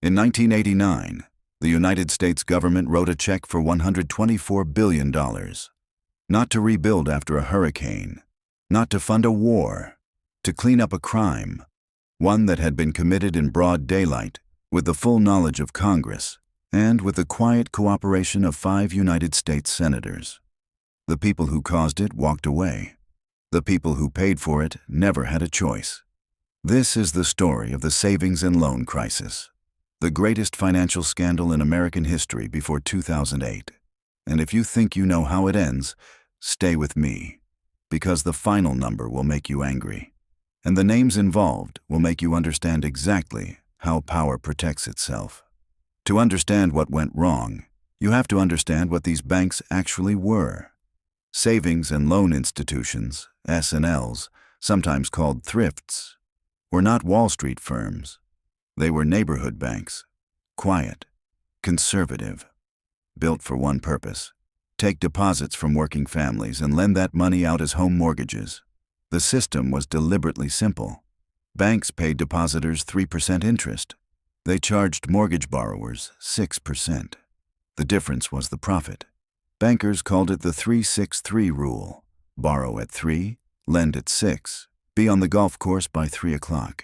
In 1989, the United States government wrote a check for $124 billion, not to rebuild after a hurricane, not to fund a war, to clean up a crime, one that had been committed in broad daylight, with the full knowledge of Congress, and with the quiet cooperation of 5 United States senators. The people who caused it walked away. The people who paid for it never had a choice. This is the story of the savings and loan crisis, the greatest financial scandal in American history before 2008. And if you think you know how it ends, stay with me, because the final number will make you angry, and the names involved will make you understand exactly how power protects itself. To understand what went wrong, you have to understand what these banks actually were. Savings and loan institutions, S&Ls, sometimes called thrifts, were not Wall Street firms. They were neighborhood banks, quiet, conservative, built for one purpose: take deposits from working families and lend that money out as home mortgages. The system was deliberately simple. Banks paid depositors 3% interest. They charged mortgage borrowers 6%. The difference was the profit. Bankers called it the 3-6-3 rule: borrow at 3, lend at 6, be on the golf course by 3 o'clock.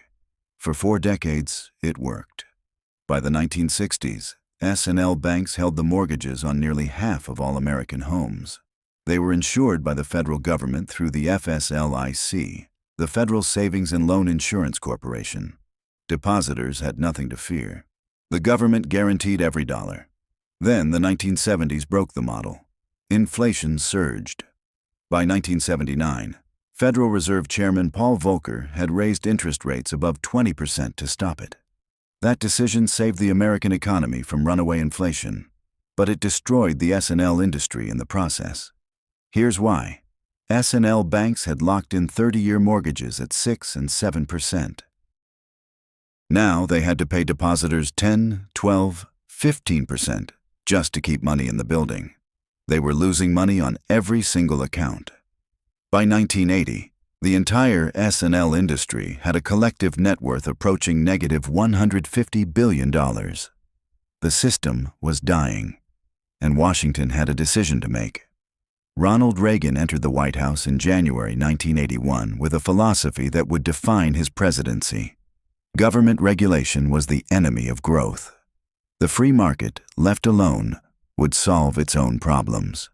For 4 decades, it worked. By the 1960s, S&L banks held the mortgages on nearly half of all American homes. They were insured by the federal government through the FSLIC, the Federal Savings and Loan Insurance Corporation. Depositors had nothing to fear. The government guaranteed every dollar. Then the 1970s broke the model. Inflation surged. By 1979, Federal Reserve Chairman Paul Volcker had raised interest rates above 20% to stop it. That decision saved the American economy from runaway inflation, but it destroyed the S&L industry in the process. Here's why. S&L banks had locked in 30-year mortgages at 6 and 7%. Now they had to pay depositors 10, 12, 15% just to keep money in the building. They were losing money on every single account. By 1980, the entire S&L industry had a collective net worth approaching negative $150 billion. The system was dying, and Washington had a decision to make. Ronald Reagan entered the White House in January 1981 with a philosophy that would define his presidency. Government regulation was the enemy of growth. The free market, left alone, would solve its own problems.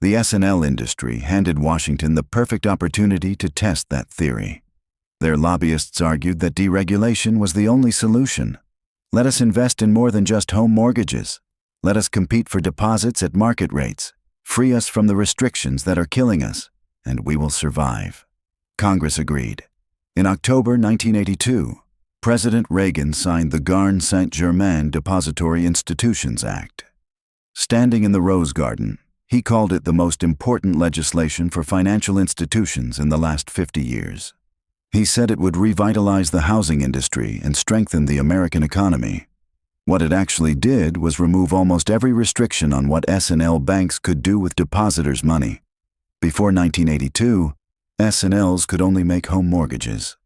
The S&L industry handed Washington the perfect opportunity to test that theory. Their lobbyists argued that deregulation was the only solution. Let us invest in more than just home mortgages. Let us compete for deposits at market rates. Free us from the restrictions that are killing us, and we will survive. Congress agreed. In October 1982, President Reagan signed the Garn-St Germain Depository Institutions Act. Standing in the Rose Garden, he called it the most important legislation for financial institutions in the last 50 years. He said it would revitalize the housing industry and strengthen the American economy. What it actually did was remove almost every restriction on what S&L banks could do with depositors' money. Before 1982, S&Ls could only make home mortgages.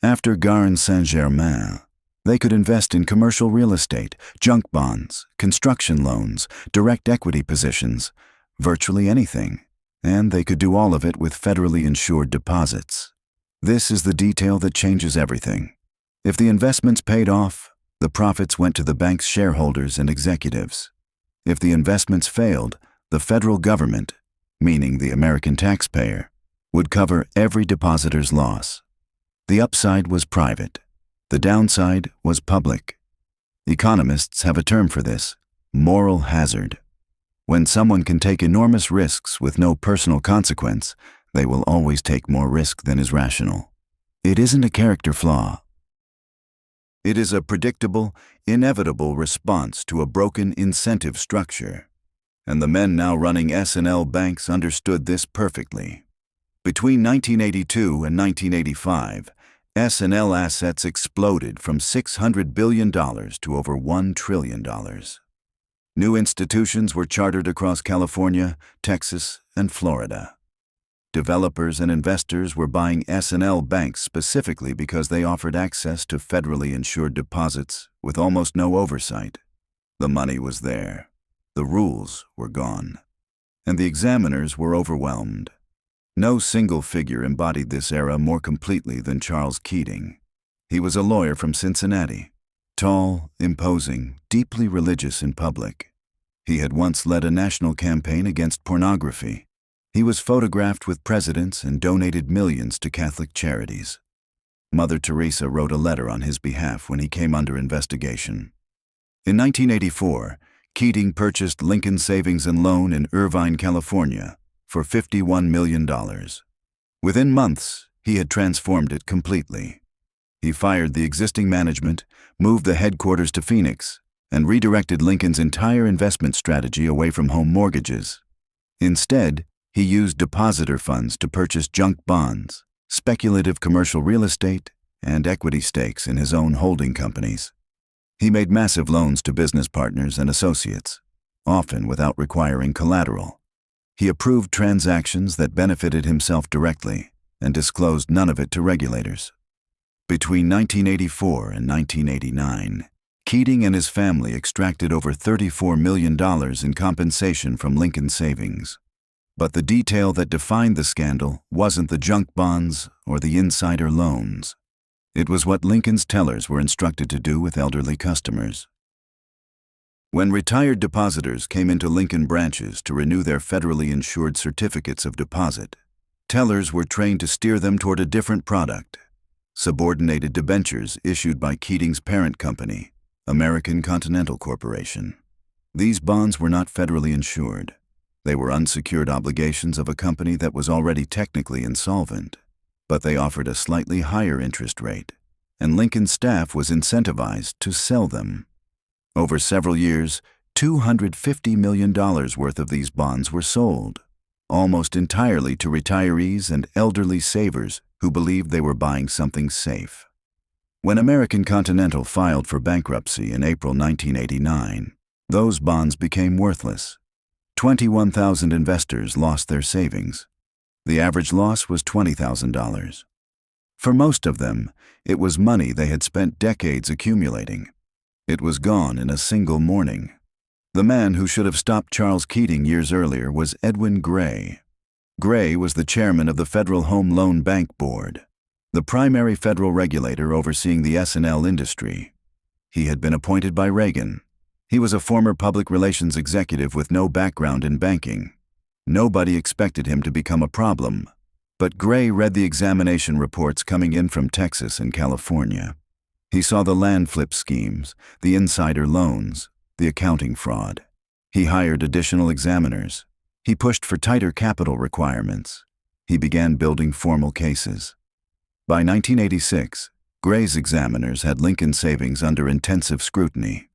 After Garn-St Germain, they could invest in commercial real estate, junk bonds, construction loans, direct equity positions, virtually anything, and they could do all of it with federally insured deposits. This is the detail that changes everything. If the investments paid off, the profits went to the bank's shareholders and executives. If the investments failed, the federal government, meaning the American taxpayer, would cover every depositor's loss. The upside was private. The downside was public. Economists have a term for this: moral hazard. When someone can take enormous risks with no personal consequence, they will always take more risk than is rational. It isn't a character flaw. It is a predictable, inevitable response to a broken incentive structure. And the men now running S&L banks understood this perfectly. Between 1982 and 1985, S&L assets exploded from $600 billion to over $1 trillion. New institutions were chartered across California, Texas, and Florida. developers and investors were buying S&L banks specifically because they offered access to federally insured deposits with almost no oversight. The money was there. The rules were gone. And the examiners were overwhelmed. No single figure embodied this era more completely than Charles Keating. He was a lawyer from Cincinnati, tall, imposing, deeply religious in public. He had once led a national campaign against pornography. He was photographed with presidents and donated millions to Catholic charities. Mother Teresa wrote a letter on his behalf when he came under investigation. In 1984, Keating purchased Lincoln Savings and Loan in Irvine, California, for $51 million. Within months, he had transformed it completely. He fired the existing management, moved the headquarters to Phoenix, and redirected Lincoln's entire investment strategy away from home mortgages. Instead, he used depositor funds to purchase junk bonds, speculative commercial real estate, and equity stakes in his own holding companies. He made massive loans to business partners and associates, often without requiring collateral. He approved transactions that benefited himself directly and disclosed none of it to regulators. Between 1984 and 1989, Keating and his family extracted over $34 million in compensation from Lincoln Savings. But the detail that defined the scandal wasn't the junk bonds or the insider loans. It was what Lincoln's tellers were instructed to do with elderly customers. When retired depositors came into Lincoln branches to renew their federally insured certificates of deposit, tellers were trained to steer them toward a different product: subordinated debentures issued by Keating's parent company, American Continental Corporation. These bonds were not federally insured. They were unsecured obligations of a company that was already technically insolvent, but they offered a slightly higher interest rate, and Lincoln's staff was incentivized to sell them. Over several years, $250 million worth of these bonds were sold, almost entirely to retirees and elderly savers who believed they were buying something safe. When American Continental filed for bankruptcy in April 1989, those bonds became worthless. 21,000 investors lost their savings. The average loss was $20,000. For most of them, it was money they had spent decades accumulating. It was gone in a single morning. The man who should have stopped Charles Keating years earlier was Edwin Gray. Gray was the chairman of the Federal Home Loan Bank Board, the primary federal regulator overseeing the S&L industry. He had been appointed by Reagan. He was a former public relations executive with no background in banking. Nobody expected him to become a problem, but Gray read the examination reports coming in from Texas and California. He saw the land flip schemes, the insider loans, the accounting fraud. He hired additional examiners. He pushed for tighter capital requirements. He began building formal cases. By 1986, Gray's examiners had Lincoln Savings under intensive scrutiny.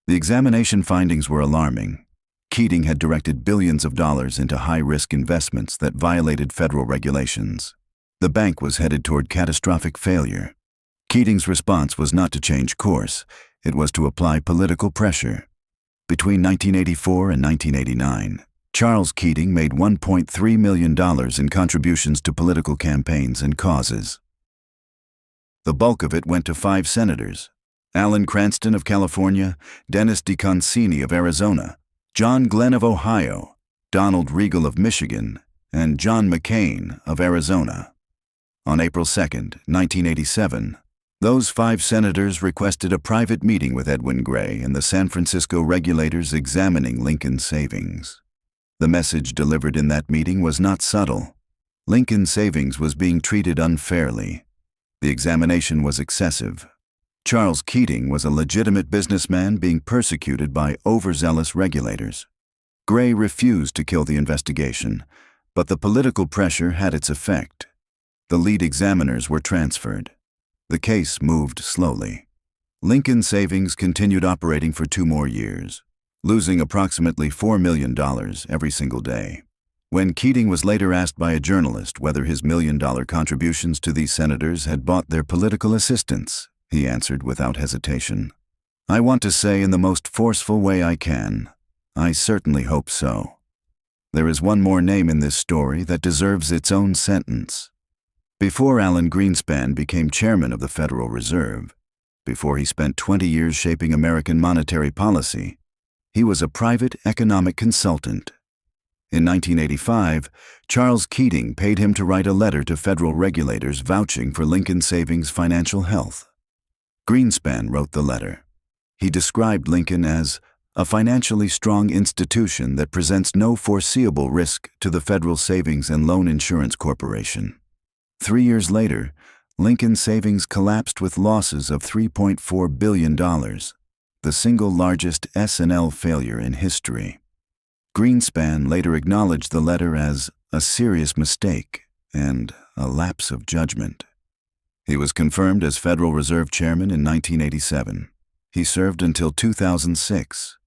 The examination findings were alarming. Keating had directed billions of dollars into high-risk investments that violated federal regulations. The bank was headed toward catastrophic failure. Keating's response was not to change course, it was to apply political pressure. Between 1984 and 1989, Charles Keating made $1.3 million in contributions to political campaigns and causes. The bulk of it went to 5 senators: Alan Cranston of California, Dennis DeConcini of Arizona, John Glenn of Ohio, Ronald Reagan of Michigan, and John McCain of Arizona. On April 2, 1987, those 5 senators requested a private meeting with Edwin Gray and the San Francisco regulators examining Lincoln Savings. The message delivered in that meeting was not subtle. Lincoln Savings was being treated unfairly. The examination was excessive. Charles Keating was a legitimate businessman being persecuted by overzealous regulators. Gray refused to kill the investigation, but the political pressure had its effect. The lead examiners were transferred. The case moved slowly. Lincoln Savings continued operating for 2 more years, losing approximately $4 million every single day. When Keating was later asked by a journalist whether his $1 million contributions to these senators had bought their political assistance, he answered without hesitation, "I want to say in the most forceful way I can, I certainly hope so." There is one more name in this story that deserves its own sentence. Before Alan Greenspan became chairman of the Federal Reserve, before he spent 20 years shaping American monetary policy, he was a private economic consultant. In 1985, Charles Keating paid him to write a letter to federal regulators vouching for Lincoln Savings' financial health. Greenspan wrote the letter. He described Lincoln as a financially strong institution that presents no foreseeable risk to the Federal Savings and Loan Insurance Corporation. 3 years later, Lincoln Savings collapsed with losses of $3.4 billion, the single largest S&L failure in history. Greenspan later acknowledged the letter as a serious mistake and a lapse of judgment. He was confirmed as Federal Reserve Chairman in 1987. He served until 2006.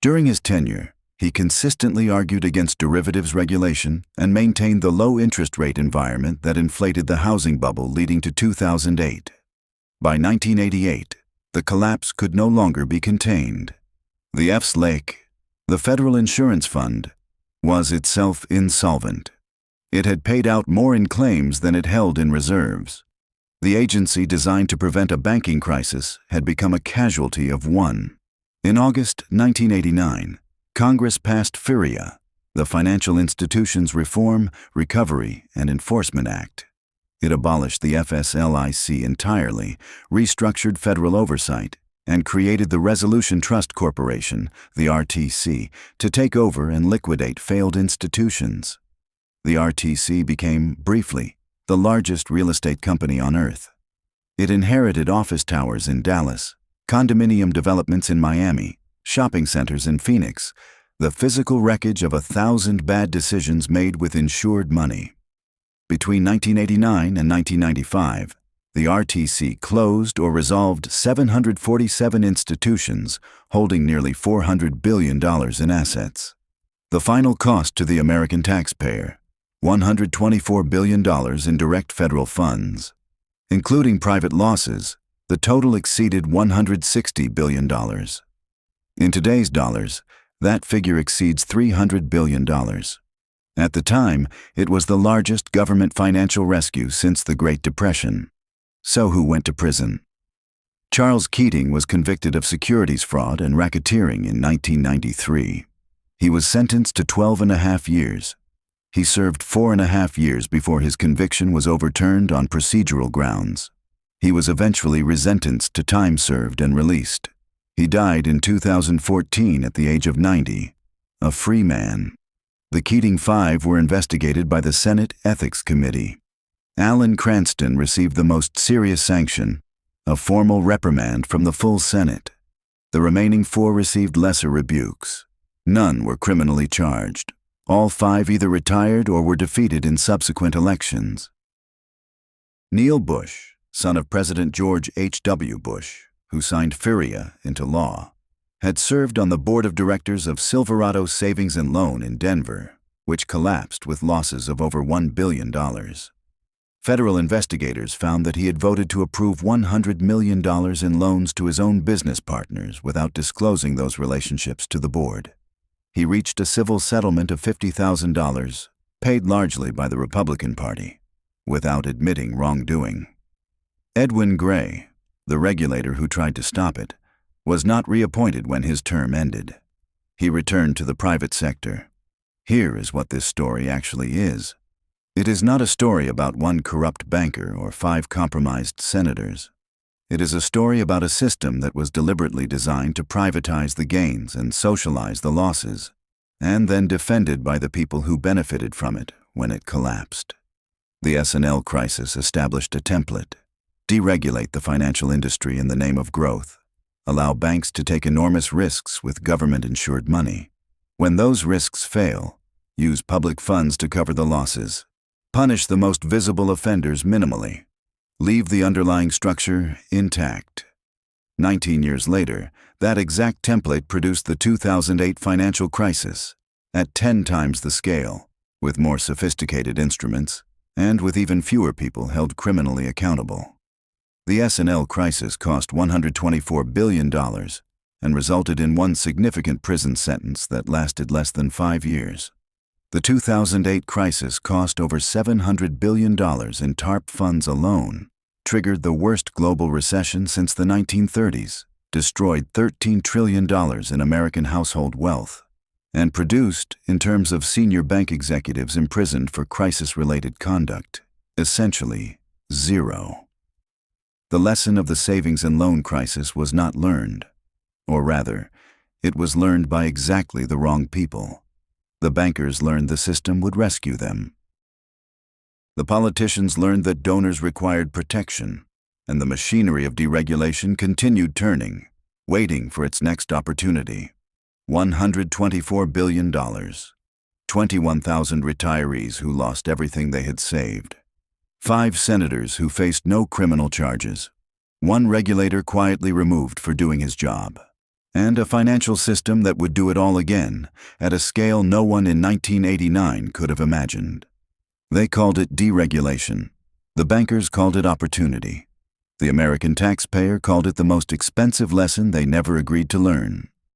During his tenure, he consistently argued against derivatives regulation and maintained the low interest rate environment that inflated the housing bubble leading to 2008. By 1988, the collapse could no longer be contained. The FSLIC, the Federal Insurance Fund, was itself insolvent. It had paid out more in claims than it held in reserves. The agency designed to prevent a banking crisis had become a casualty of one. In August 1989, Congress passed FIRIA, the Financial Institutions Reform, Recovery, and Enforcement Act. It abolished the FSLIC entirely, restructured federal oversight, and created the Resolution Trust Corporation, the RTC, to take over and liquidate failed institutions. The RTC became, briefly, the largest real estate company on earth. It inherited office towers in Dallas, condominium developments in Miami, shopping centers in Phoenix, the physical wreckage of 1,000 bad decisions made with insured money. Between 1989 and 1995, the RTC closed or resolved 747 institutions holding nearly $400 billion in assets. The final cost to the American taxpayer, $124 billion in direct federal funds. Including private losses, the total exceeded $160 billion. In today's dollars, that figure exceeds $300 billion. At the time, it was the largest government financial rescue since the Great Depression. So who went to prison? Charles Keating was convicted of securities fraud and racketeering in 1993. He was sentenced to 12.5 years. He served 4.5 years before his conviction was overturned on procedural grounds. He was eventually resentenced to time served and released. He died in 2014 at the age of 90, a free man. The Keating Five were investigated by the Senate Ethics Committee. Alan Garn-St received the most serious sanction, a formal reprimand from the full Senate. The remaining 4 received lesser rebukes. None were criminally charged. All 5 either retired or were defeated in subsequent elections. Neil Bush, son of President George H.W. Bush, who signed FIRIA into law, had served on the board of directors of Silverado Savings and Loan in Denver, which collapsed with losses of over $1 billion. Federal investigators found that he had voted to approve $100 million in loans to his own business partners without disclosing those relationships to the board. He reached a civil settlement of $50,000, paid largely by the Republican Party, without admitting wrongdoing. Edwin, the regulator who tried to stop it, was not reappointed when his term ended. He returned to the private sector. Here is what this story actually is. It is not a story about one corrupt banker or 5 compromised senators. It is a story about a system that was deliberately designed to privatize the gains and socialize the losses, and then defended by the people who benefited from it when it collapsed. The S&L crisis established a template. Deregulate the financial industry in the name of growth. Allow banks to take enormous risks with government-insured money. When those risks fail, use public funds to cover the losses. Punish the most visible offenders minimally. Leave the underlying structure intact. 19 years later, that exact template produced the 2008 financial crisis, at 10 times the scale, with more sophisticated instruments, and with even fewer people held criminally accountable. The S&L crisis cost $124 billion, and resulted in one significant prison sentence that lasted less than 5 years. The 2008 crisis cost over $700 billion in TARP funds alone, triggered the worst global recession since the 1930s, destroyed $13 trillion in American household wealth, and produced, in terms of senior bank executives imprisoned for crisis-related conduct, essentially zero. The lesson of the savings and loan crisis was not learned, or rather, it was learned by exactly the wrong people. The bankers learned the system would rescue them. The politicians learned that donors required protection, and the machinery of deregulation continued turning, waiting for its next opportunity. $124 billion. 21,000 retirees who lost everything they had saved. 5 senators who faced no criminal charges. 1 regulator quietly removed for doing his job. And a financial system that would do it all again, at a scale no one in 1989 could have imagined. They called it deregulation. The bankers called it opportunity. The American taxpayer called it the most expensive lesson they never agreed to learn.